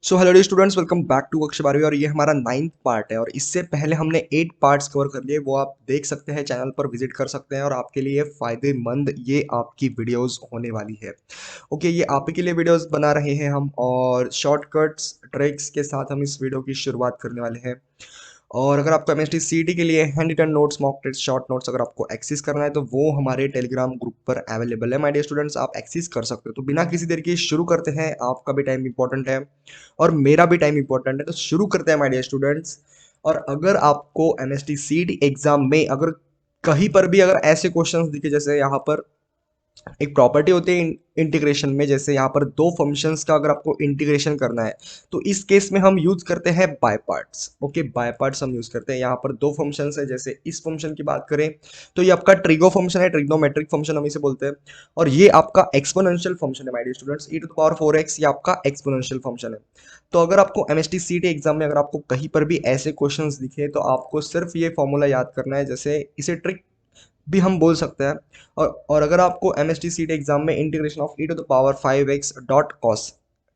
So hello students, welcome back to Akshay बारहवीं। और ये हमारा 9th पार्ट है और इससे पहले हमने 8 पार्ट्स कवर कर लिए। वो आप देख सकते हैं, चैनल पर विजिट कर सकते हैं और आपके लिए फ़ायदेमंद ये आपकी वीडियोस होने वाली है। ओके, ये आप ही के लिए वीडियोस बना रहे हैं हम, और शॉर्टकट्स ट्रिक्स के साथ हम इस वीडियो की शुरुआत करने वाले हैं। और अगर आपको एमएसटी सीटी के लिए hand written notes, mock test, short notes अगर आपको एक्सेस करना है तो वो हमारे टेलीग्राम ग्रुप पर अवेलेबल है। माय डियर स्टूडेंट्स, आप एक्सेस कर सकते हो। तो बिना किसी देर के शुरू करते हैं। आपका भी टाइम इंपॉर्टेंट है और मेरा भी टाइम इंपॉर्टेंट है, तो शुरू करते हैं माय डियर स्टूडेंट्स। और अगर आपको एमएसटी सीटी एग्जाम में अगर कहीं पर भी अगर ऐसे क्वेश्चंस दिखे, जैसे यहाँ पर एक प्रॉपर्टी होती है इंटीग्रेशन में, जैसे यहाँ पर दो फंक्शंस का अगर आपको इंटीग्रेशन करना है तो इस केस में हम यूज करते हैं by parts. Okay, by parts हम यूज करते हैं। यहाँ पर दो फंक्शंस है, जैसे इस फंक्शन की बात करें तो ये आपका ट्रिगो फंक्शन है, ट्रिग्नोमेट्रिक फंक्शन हम इसे बोलते हैं। और ये आपका एक्सपोनेंशियल फंक्शन है my dear students, e to the power 4x, ये आपका एक्सपोनेंशियल फंक्शन है। तो अगर आपको एमएसटी सीटी एग्जाम में अगर आपको कहीं पर भी ऐसे क्वेश्चंस दिखे तो आपको सिर्फ ये फॉर्मूला याद करना है, जैसे इसे ट्रिक भी हम बोल सकते हैं। और अगर आपको M S T C T exam में integration of e to the power 5x dot cos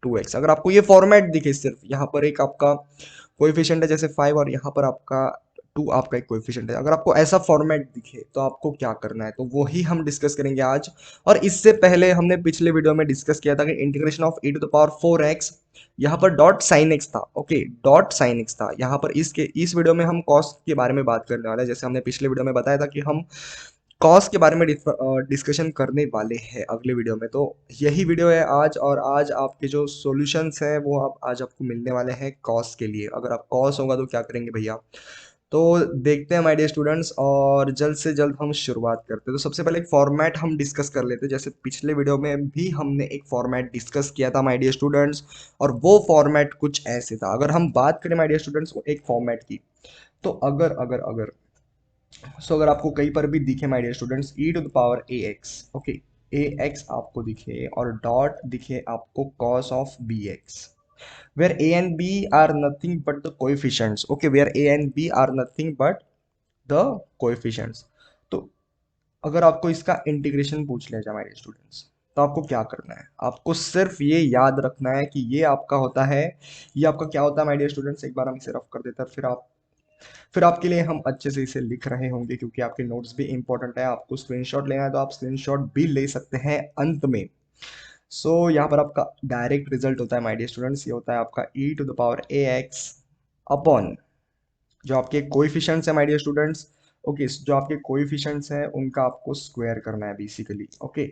2x, अगर आपको ये फॉर्मेट दिखे, सिर्फ यहाँ पर एक आपका कोएफिशिएंट है जैसे 5 और यहाँ पर आपका 2 आपका एक कोएफिशिएंट है, अगर आपको ऐसा फॉर्मेट दिखे तो आपको क्या करना है, तो वही हम डिस्कस करेंगे आज। और इससे पहले हमने पिछले वीडियो में डिस्कस किया था कि integration of e to the power 4x, यहाँ पर डॉट साइन एक्स था। ओके, डॉट साइन एक्स था यहाँ पर। इस वीडियो में हम कॉस के बारे में बात करने वाले हैं। जैसे हमने पिछले वीडियो में बताया था कि हम कॉस के बारे में डिस्कशन करने वाले हैं अगले वीडियो में, तो यही वीडियो है आज। और आज आपके जो सॉल्यूशंस हैं वो आप आज आपको मिलने वाले हैं कॉस के लिए। अगर आप कॉस होगा तो क्या करेंगे भैया, तो देखते हैं माय डियर स्टूडेंट्स। और जल्द से जल्द हम शुरुआत करते हैं। तो सबसे पहले एक फॉर्मेट हम डिस्कस कर लेते हैं। जैसे पिछले वीडियो में भी हमने एक फॉर्मेट डिस्कस किया था माय डियर स्टूडेंट्स, और वो फॉर्मेट कुछ ऐसे था। अगर हम बात करें माय डियर स्टूडेंट्स एक फॉर्मेट की, तो अगर अगर अगर सो अगर आपको कहीं पर भी दिखे my dear students e to the power a x, okay, a x आपको दिखे और डॉट दिखे आपको cos of b x, where a and b are nothing but the coefficients. Okay, where a and b are nothing but the coefficients. तो अगर आपको इसका integration पूछ लिया जाए माय डियर स्टूडेंट्स, तो आपको क्या करना है, आपको सिर्फ ये याद रखना है कि ये आपका होता है, ये आपका क्या होता है माय डियर स्टूडेंट्स। एक बार हम इसे रफ कर देते हैं, फिर आपके लिए हम अच्छे से इसे लिख रहे होंगे, क्योंकि आपके नोट्स भी इंपॉर्टेंट है। आपको स्क्रीनशॉट लेना है तो आप स्क्रीनशॉट भी ले सकते हैं अंत में। यहाँ पर आपका डायरेक्ट रिजल्ट होता है माय डियर स्टूडेंट्स, ये होता है आपका e to the power a x upon जो आपके कोएफिशिएंट्स है माय डियर स्टूडेंट्स। ओके, जो आपके कोएफिशिएंट्स हैं उनका आपको स्क्वायर करना है बेसिकली। ओके,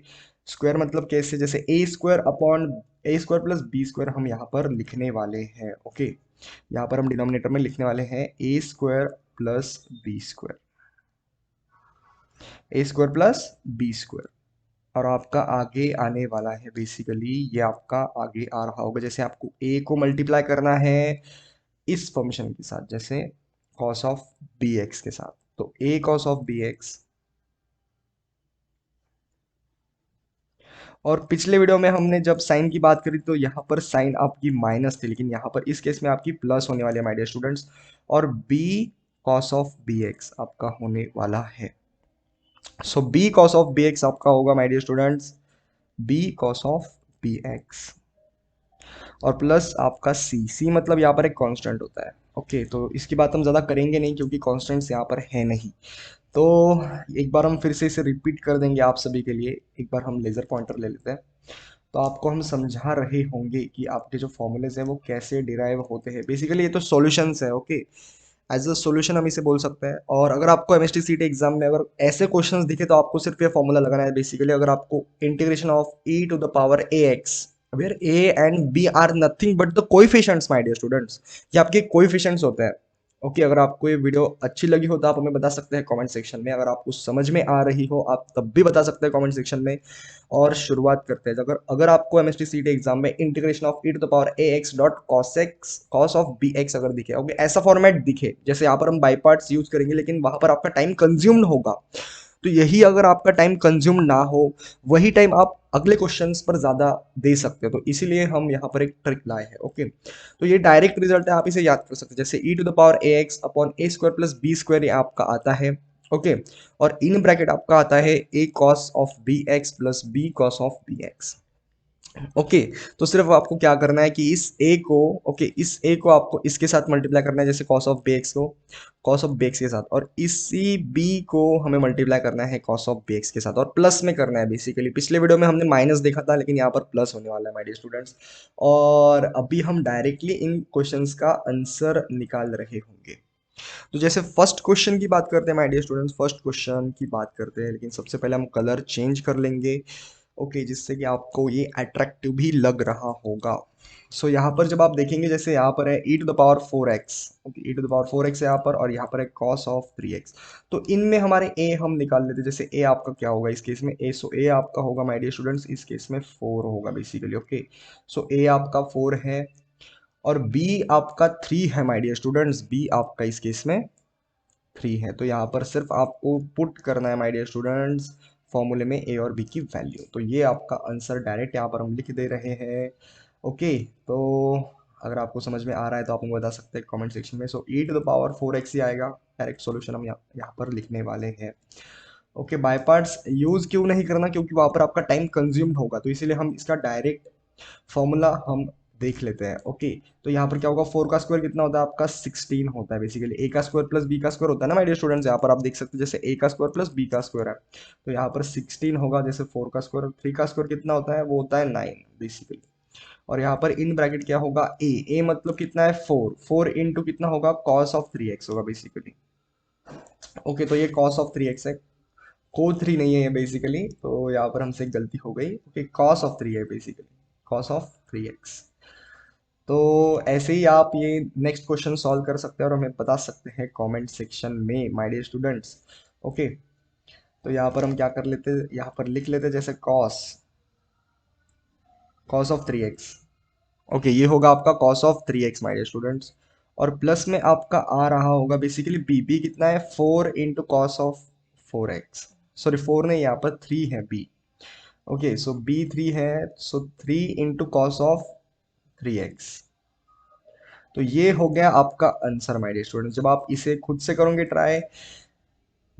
स्क्वायर मतलब कैसे, जैसे ए square upon a square plus b square हम यहाँ पर लिखने वाले हैं। ओके, यहाँ पर हम डिनोमिनेटर में लिखने वाले हैं ए स्क्वायर प्लस बी स्क्वायर, ए स्क्वायर प्लस बी स्क्वायर। और आपका आगे आने वाला है बेसिकली, ये आपका आगे आ रहा होगा, जैसे आपको ए को मल्टीप्लाई करना है इस फंक्शन के साथ, जैसे कॉस ऑफ बी एक्स के साथ, तो ए कॉस ऑफ बी एक्स। और पिछले वीडियो में हमने जब साइन की बात करी तो यहाँ पर साइन आपकी माइनस थी, लेकिन यहाँ पर इस केस में आपकी प्लस होने वाली है माय डियर स्टूडेंट्स। और b cos of b x आपका होने वाला है। So b cos of b x आपका होगा my dear students, b cos of b x. और प्लस आपका सी, सी मतलब यहाँ पर एक कांस्टेंट होता है। ओके, तो इसकी बात हम ज़्यादा करेंगे नहीं क्योंकि कांस्टेंट्स यहाँ पर है नहीं। तो एक बार हम फिर से इसे रिपीट कर देंगे आप सभी के लिए। एक बार हम लेज़र पॉइंटर ले लेते हैं, तो आपको हम समझा रहे होंगे कि आपके जो फॉर्मूलेज हैं वो कैसे डिराइव होते हैं। बेसिकली ये तो सॉल्यूशंस है। ओके, एज अ सॉल्यूशन हम इसे बोल सकते हैं। और अगर आपको एमएसटी सीटी एग्जाम में अगर ऐसे क्वेश्चंस दिखे तो आपको सिर्फ ये फॉर्मूला लगाना है बेसिकली। अगर आपको integration of e to the power a x, where a and b are nothing but the coefficients my dear students, ये आपके कोएफिशिएंट्स होते हैं। ओके, अगर आपको ये वीडियो अच्छी लगी हो तो आप हमें बता सकते हैं कमेंट सेक्शन में। अगर आपको समझ में आ रही हो आप तब भी बता सकते हैं कमेंट सेक्शन में। और शुरुआत करते हैं। अगर अगर आपको एमएसटी सीटी एग्जाम में integration of e to the power a x dot cos x cos of b x अगर दिखे, ओके, ऐसा फॉर्मेट दिखे, जैसे यहाँ पर हम बाई पार्ट्स यूज करेंगे लेकिन वहां पर आपका टाइम कंज्यूम्ड होगा, तो यही अगर आपका टाइम कंज्यूम ना हो, वही टाइम आप अगले क्वेश्चंस पर ज्यादा दे सकते हो। तो इसीलिए हम यहाँ पर एक ट्रिक लाए हैं। ओके, तो ये डायरेक्ट रिजल्ट है, आप इसे याद कर सकते हैं, जैसे e to the power a x upon a square plus b square ये आपका आता है। ओके, और इन ब्रैकेट आपका आता है a cos of b x plus b cos of b x. Okay. तो सिर्फ आपको क्या करना है कि इस ए को, ओके, इस ए को आपको इसके साथ मल्टीप्लाई करना है, जैसे कॉस ऑफ bx को कॉस ऑफ bx के साथ, और इसी बी को हमें मल्टीप्लाई करना है कॉस ऑफ bx के साथ, और प्लस में करना है बेसिकली। पिछले वीडियो में हमने माइनस देखा था, लेकिन यहाँ पर प्लस होने वाला है माय डियर स्टूडेंट्स। और अभी हम डायरेक्टली इन क्वेश्चंस का आंसर निकाल रहे होंगे। तो जैसे फर्स्ट क्वेश्चन की बात करते हैं my dear students, first question की बात करते हैं, लेकिन सबसे पहले हम कलर चेंज कर लेंगे, ओके, जिससे कि आपको ये अट्रैक्टिव भी लग रहा होगा। सो यहाँ पर जब आप देखेंगे, जैसे यहाँ पर है e to the power 4x, okay, e to the power 4x है यहाँ पर, और यहाँ पर है कॉस ऑफ 3x। तो इनमें हमारे ए हम निकाल लेते हैं। जैसे ए आपका क्या होगा इस केस में, ए, सो ए आपका होगा माय डियर स्टूडेंट्स इस केस में 4 होगा बेसिकली, ओके। सो ए आपका 4 है, और बी आपका 3 है माय डियर स्टूडेंट्स, बी आपका इस केस में 3 है। तो यहाँ पर सिर्फ आपको पुट करना है माय डियर स्टूडेंट्स फॉर्मूले में ए और बी की वैल्यू। तो ये आपका आंसर डायरेक्ट यहाँ पर हम लिख दे रहे हैं, ओके। तो अगर आपको समझ में आ रहा है तो आप मुझे बता सकते हैं कमेंट सेक्शन में। सो ई टू द पावर 4x ही आएगा, डायरेक्ट सॉल्यूशन हम यहाँ पर लिखने वाले हैं, ओके। बाय पार्ट्स यूज क्यों नहीं करना, क्योंकि वहां पर आपका टाइम कंज्यूम्ड होगा, तो इसीलिए हम इसका डायरेक्ट फॉर्मूला हम देख लेते हैं, ओके। तो यहाँ पर क्या होगा, 4 का स्क्वायर कितना होता है आपका 16 होता है बेसिकली। ए का स्क्वायर प्लस बी का स्क्वायर होता है ना माय डियर स्टूडेंट्स, यहाँ पर आप देख सकते हैं जैसे ए का स्क्वायर प्लस बी का स्क्वायर है, तो यहाँ पर 16 होगा। जैसे 4 का स्क्वायर, 3 का स्क्वायर कितना होता है, वो होता है 9 बेसिकली। और यहाँ पर इन ब्रैकेट क्या होगा, ए मतलब कितना है 4, 4 इंटू कितना होगा कॉस ऑफ 3x होगा बेसिकली, ओके। तो ये कॉस ऑफ 3x है, को 3 नहीं है ये बेसिकली, तो यहाँ पर हमसे एक गलती हो गई, ओके। कॉस ऑफ 3 है बेसिकली, कॉस ऑफ 3x। तो ऐसे ही आप ये नेक्स्ट क्वेश्चन सॉल्व कर सकते हैं और हमें बता सकते हैं कमेंट सेक्शन में माय डियर स्टूडेंट्स, ओके। तो यहाँ पर हम क्या कर लेते, यहाँ पर लिख लेते जैसे cos cos of 3x, okay, ये होगा आपका cos of 3x my dear students. और प्लस में आपका आ रहा होगा बेसिकली बी कितना है 4 into cos of 4x, sorry 4 नहीं, यहाँ पर 3 है बी, ओके। सो बी 3 है, सो 3 इंटू कॉस ऑफ 3x। तो ये हो गया आपका आंसर माय डियर स्टूडेंट। जब आप इसे खुद से करोगे ट्राई,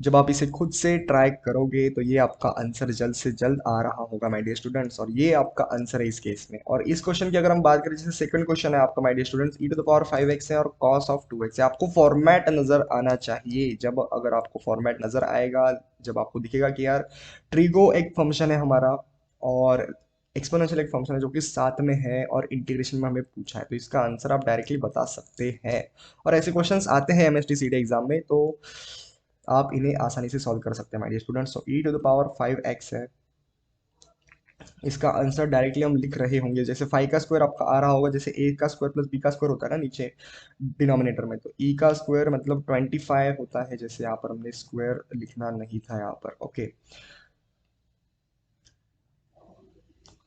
जब आप इसे खुद से ट्राई करोगे तो ये आपका आंसर जल्द से जल्द आ रहा होगा माय डियर स्टूडेंट्स, और ये आपका आंसर है इस केस में। और इस क्वेश्चन की अगर हम बात करें, जैसे सेकंड क्वेश्चन है आपका my dear students, e to the power 5x है और cos ऑफ 2x है। आपको फॉर्मेट नजर आना चाहिए, जब अगर आपको फॉर्मेट नजर आएगा, जब आपको दिखेगा कि यार ट्रिगो एक फंक्शन है हमारा, और एक्सपोनेंशियल एक फंक्शन है जो कि साथ में है, और इंटीग्रेशन में हमें पूछा है, तो इसका आंसर आप डायरेक्टली बता सकते हैं। और ऐसे क्वेश्चंस आते हैं एमएसटी सीटी एग्जाम में, तो आप इन्हें आसानी से सॉल्व कर सकते हैं माय डियर स्टूडेंट्स। तो ई टू द पावर 5x है, इसका आंसर डायरेक्टली हम लिख रहे होंगे। जैसे 5 का स्क्वायर आपका आ रहा होगा, जैसे ए का स्क्वायर प्लस बी का स्क्वायर होता है ना नीचे डिनोमिनेटर में, तो ई का स्क्वायर मतलब 25 होता है। जैसे यहाँ पर हमने स्क्वायर लिखना नहीं था यहाँ पर, ओके।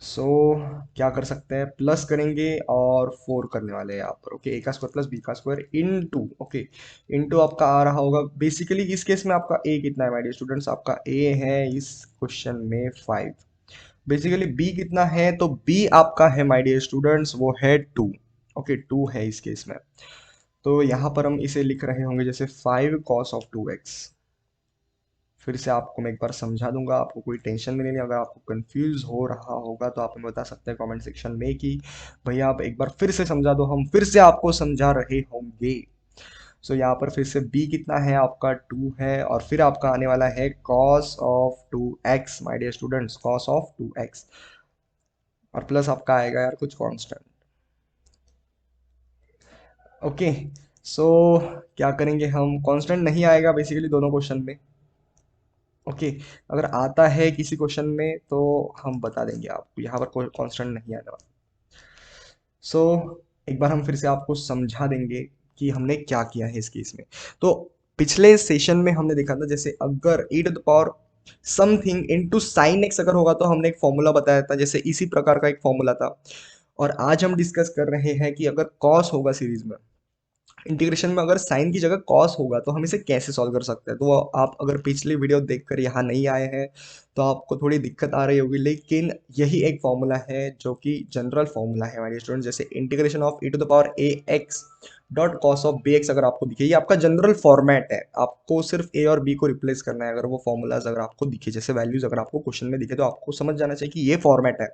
सो क्या कर सकते हैं, प्लस करेंगे और 4 करने वाले हैं यहाँ पर, ओके। ए का स्क्वायर प्लस बी का square into, okay, into आपका आ रहा होगा बेसिकली। इस केस में आपका ए कितना है माय डियर स्टूडेंट्स, आपका ए है इस क्वेश्चन में 5, बेसिकली बी कितना है, तो बी आपका है माय डियर स्टूडेंट्स वो है 2, ओके, 2 है इस केस में। तो यहाँ पर हम इसे लिख रहे होंगे जैसे 5 cos ऑफ 2x। फिर से आपको मैं एक बार समझा दूंगा, आपको कोई टेंशन नहीं लेनी। अगर आपको कंफ्यूज हो रहा होगा तो आप हमें बता सकते हैं कमेंट सेक्शन में कि भैया आप एक बार फिर से समझा दो, हम फिर से आपको समझा रहे होंगे। सो यहाँ पर फिर से b कितना है आपका 2 है, और फिर आपका आने वाला है cos of 2x my dear students, cos of 2x, और प्लस आपका आएगा यार कुछ कांस्टेंट, ओके। सो क्या करेंगे हम, कांस्टेंट नहीं आएगा बेसिकली दोनों क्वेश्चन में, ओके। अगर आता है किसी क्वेश्चन में तो हम बता देंगे आपको, यहाँ पर कोई कांस्टेंट नहीं आने वाला। सो एक बार हम फिर से आपको समझा देंगे कि हमने क्या किया है इस केस में। तो पिछले सेशन में हमने देखा था, जैसे अगर e to the power something into sine x अगर होगा तो हमने एक फॉर्मूला बताया था, जैसे इसी प्रकार का एक फॉर्मूला था। और आज हम डिस्कस कर रहे हैं कि अगर कॉस होगा सीरीज में, इंटीग्रेशन में अगर साइन की जगह कॉस होगा तो हम इसे कैसे सॉल्व कर सकते हैं। तो आप अगर पिछली वीडियो देखकर यहाँ नहीं आए हैं तो आपको थोड़ी दिक्कत आ रही होगी, लेकिन यही एक फॉर्मूला है जो कि जनरल फॉर्मूला है हमारे स्टूडेंट। जैसे integration of e to the power ax dot cos of b x अगर आपको दिखे, ये आपका जनरल फॉर्मेट है, आपको सिर्फ ए और बी को रिप्लेस करना है। अगर वो फॉर्मूलाज अगर आपको दिखे, जैसे वैल्यूज अगर आपको क्वेश्चन में दिखे, तो आपको समझ जाना चाहिए कि ये फॉर्मेट है।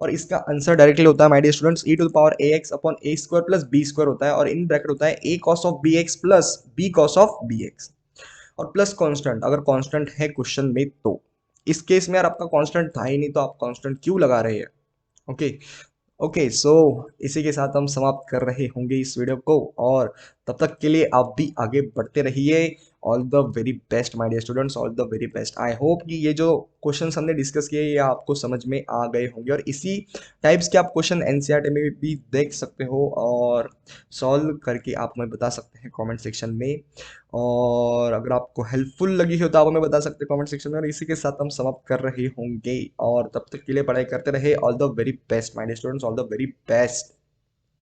और इसका आंसर डायरेक्टली होता है my dear students e to the power a x upon a square plus b square होता है, और इन ब्रैकेट होता है a cos of b x plus b cos of b x, और प्लस कांस्टेंट अगर constant है question में तो। इस केस में यार आपका कांस्टेंट था ही नहीं, तो आप कांस्टेंट क्यों लगा रहे हैं? ओके। ओके सो इसी के साथ हम समाप्त कर रहे होंगे इस वीडियो को, और तब तक के लिए आप भी आगे बढ़ते रहिए। All the very best my dear students, all the very best. I hope कि ये जो क्वेश्चंस हमने डिस्कस किए ये आपको समझ में आ गए होंगे, और इसी टाइप्स के आप क्वेश्चन एनसीईआरटी में भी देख सकते हो और सॉल्व करके आप हमें बता सकते हैं कमेंट सेक्शन में। और अगर आपको हेल्पफुल लगी हो तो आप हमें बता सकते हैं कमेंट सेक्शन में, और इसी के साथ हम समाप्त कर रहे होंगे, और तब तक के लिए पढ़ाई करते रहे। All the very best my dear students, all the very best.